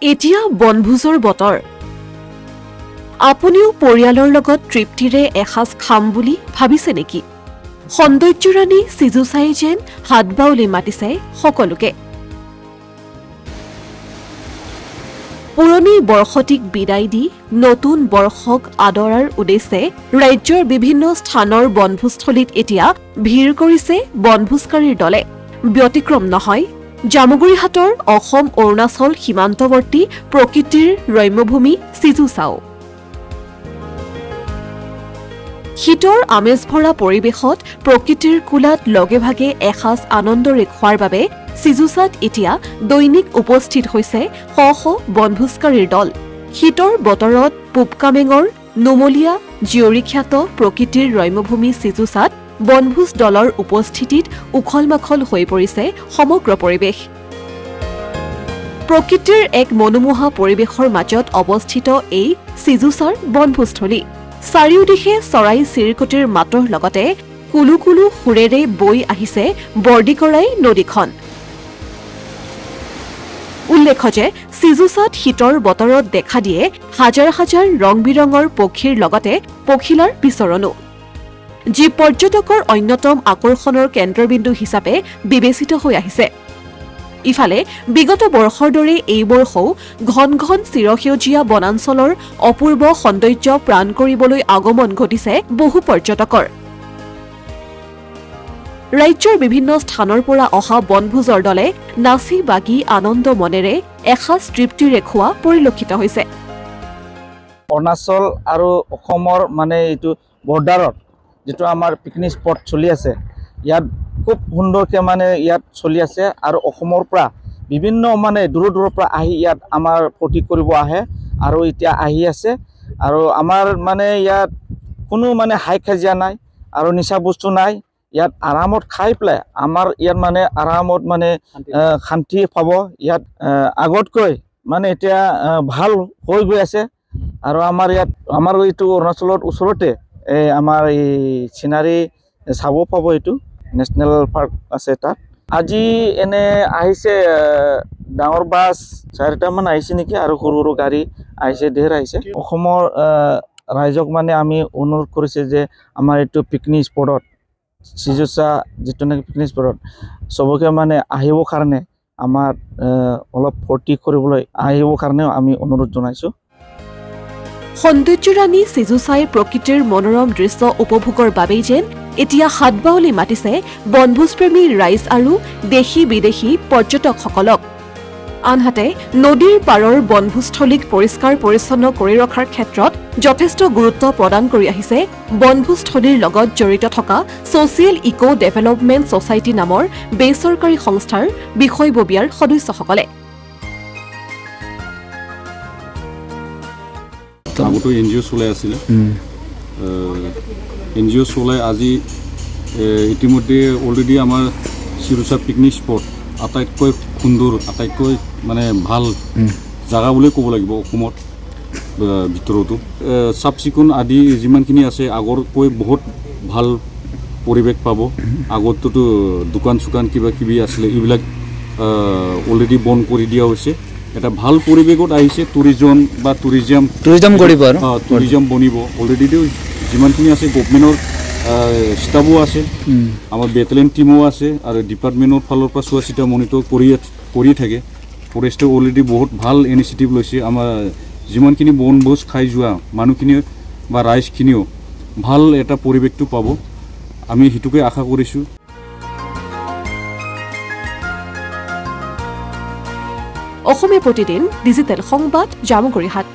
এতিয়া বনভোজৰ বতৰ আপুনিও পৰিয়ালৰ লগত তৃপ্তিৰে এসাজ খাম বুলি ভাবিছে নেকি সৌন্দৰ্যৰাণী সিজুচাই যেন হাত বাউলি মাতিছে সকলোকে পুৰণি বৰ্ষটিক বিদায় দি নতুন বৰ্ষক আদৰাৰ উদ্দেশ্যে ৰাজ্যৰ বিভিন্ন স্থানৰ বনভোজস্থলীত এতিয়া ভিৰ কৰিছে বনভোজকাৰীৰ দলে ব্যতিক্ৰম নহয় জামুগুৰিহাটৰ অসম অৰুণাচল সীমান্তৱৰ্তী প্ৰকৃতিৰ ৰম্যভূমি সিজুচাও শীতৰ আমেজ ভৰা পৰিৱেশত প্ৰকৃতিৰ কোলাত লগে ভাগে এসাজ আনন্দৰে খোৱাৰ বাবে সিজুচাত এতিয়া দৈনিক উপস্থিত হৈছে শ শ বনভোজকাৰীৰ দল শীতৰ বতৰত পূবকামেঙৰ নুমলীয়া জিয়ৰিখ্যাত প্ৰকৃতিৰ ৰম্যভূমি সিজুচাত বনভোজ দলৰ উপস্থিতিত উখল-মাখল হৈ পৰিছে সমগ্ৰ পৰিৱেশ প্ৰকৃতিৰ এক মনোমোহা পৰিৱেশৰ মাজত অৱস্থিত এই সিজুচাৰ বনভোজস্থলী চাৰিওদিশে চৰাই চিৰিকটিৰ মাতৰ লগতে কুলু কুলু সুৰেৰে বৈ আহিছে বৰ্ডিকৰাই নদীখন উল্লেখ্য যে সিজুচাত শীতৰ বতৰত দেখা দিয়ে হাজাৰ হাজাৰ ৰং বিৰঙৰ পক্ষীৰ লগতে পখিলাৰ বিচৰণো যি পৰ্যটকৰ অন্যতম আকৰ্ষণৰ কেন্দ্ৰবিন্দু হিচাপে বিবেচিত হৈ আহিছে ইফালে বিগত বৰ্ষৰ দৰে এই বৰ্ষও ঘন ঘন চিৰসেউজীয়া বনাঞ্চলৰ অপূৰ্ব সৌন্দৰ্য প্ৰাণ কৰিবলৈ আগমন ঘটিছে বহু পৰ্যটকৰ ৰাজ্যৰ বিভিন্ন স্থানৰ পৰা অহা বনভোজৰ দলে নাচি বাগি আনন্দ মনেৰে এসাজ তৃপ্তিৰে খোৱা পৰিলক্ষিত হৈছে অৰুণাচল আৰু অসমৰ মানে এইটো বৰ্ডাৰত যেটো আমাৰ পিকনিক স্পট চলি আছে ইয়াত খুব সুন্দৰকৈ মানে ইয়াত চলি আছে আৰু অসমৰ পৰা বিভিন্ন মানে দূৰ দূৰৰ পৰা আহি ইয়াত আমাৰ ফূৰ্তি কৰিব আহে আৰু এতিয়া আহি আছে আৰু আমাৰ মানে ইয়াত কোনো মানে হাই কাজিয়া নাই আৰু নিচা বস্তু নাই ইয়াত আৰামত খাই পেলাই আমাৰ ইয়াত মানে আৰামত মানে শান্তি পাব ইয়াত আগতকৈ মানে এতিয়া ভাল হৈ গৈ আছে আৰু আমাৰ ইয়াত আমাৰ এইটো অৰুণাচলৰ ওচৰতে আমাৰ এই চিনাৰী চাব পাব এইটো নেশ্যনেল পাৰ্ক আছে তাত আজি এনে আহিছে ডাঙৰ বাছ 4টা মান আহিছে নেকি আৰু সৰু সৰু গাড়ী আহিছে ঢেৰ আহিছে অসমৰ ৰাইজক মানে আমি অনুৰোধ কৰিছে যে আমাৰ এইটো পিকনিক স্পটত সিজুচা যেটো নেকি পিকনিক স্পটত সবকে মানে আহিবৰ কাৰণে আমাৰ অলপ ফূৰ্তি কৰিবলৈ আহিবৰ কাৰণেও আমি অনুৰোধ জনাইছো সৌন্দৰ্যৰাণী সিজুচাই প্ৰকৃতিৰ মনোৰম দৃশ্য উপভোগৰ বাবেই যেন এতিয়া হাত বাউলি মাতিছে বনভোজপ্ৰেমী ৰাইজ আৰু দেশী বিদেশী পৰ্যটকসকলক আনহাতে নদীৰ পাৰৰ বনভোজস্থলীক পৰিষ্কাৰ পৰিচ্ছন্ন কৰি ৰখাৰ ক্ষেত্ৰত যথেষ্ট গুৰুত্ব প্ৰদান কৰি আহিছে বনভোজস্থলীৰ লগত জড়িত থকা ছ'চিয়েল ইকো ডেভেলপমেণ্ট ছ'চাইটি নামৰ বেচৰকাৰী সংস্থাৰ বিষয়ববীয়াৰ সদস্যসকলে আগতো এনজিঅ' চলাই আছিলে এনজিঅ' চলাই আজি ইতিমধ্যে অলৰেডি আমাৰ সিজুচা পিকনিক স্পট আটাইতকৈ সুন্দৰ আটাইতকৈ মানে ভাল জাগা বুলি ক'ব লাগিব অসমত ভিতৰতো চাফ চিকুণ আদি যিমানখিনি আছে আগৰকৈ বহুত ভাল পৰিৱেশ পাব আগততো দোকান চোকান কিবা কিবি আছিলে এইবিলাক অলৰেডি বন্ধ কৰি দিয়া হৈছে এটা ভাল পৰিৱেশত আহিছে টুৰিজম বা টুৰিজম কৰিব আৰু টুৰিজম বনিব অলৰেডিটো যিমানখিনি আছে গভৰ্ণমেণ্টৰ ষ্টাফো আছে আমাৰ বেটেলিয়ন টিমো আছে আৰু ডিপাৰ্টমেণ্টৰ ফালৰ পৰা চোৱা চিতা মনিটৰ কৰি থাকে ফৰেষ্টে অলৰেডি বহুত ভাল ইনিচিয়েটিভ লৈছে আমাৰ যিমানখিনি বনভোজ খাই যোৱা মানুহখিনি বা ৰাইজখিনিও ভাল এটা পৰিৱেশটো পাব আমি সেইটোকে আশা কৰিছোঁ অসমীয়া প্ৰতিদিন ডিজিটেল সংবাদ জামুগুৰিহাট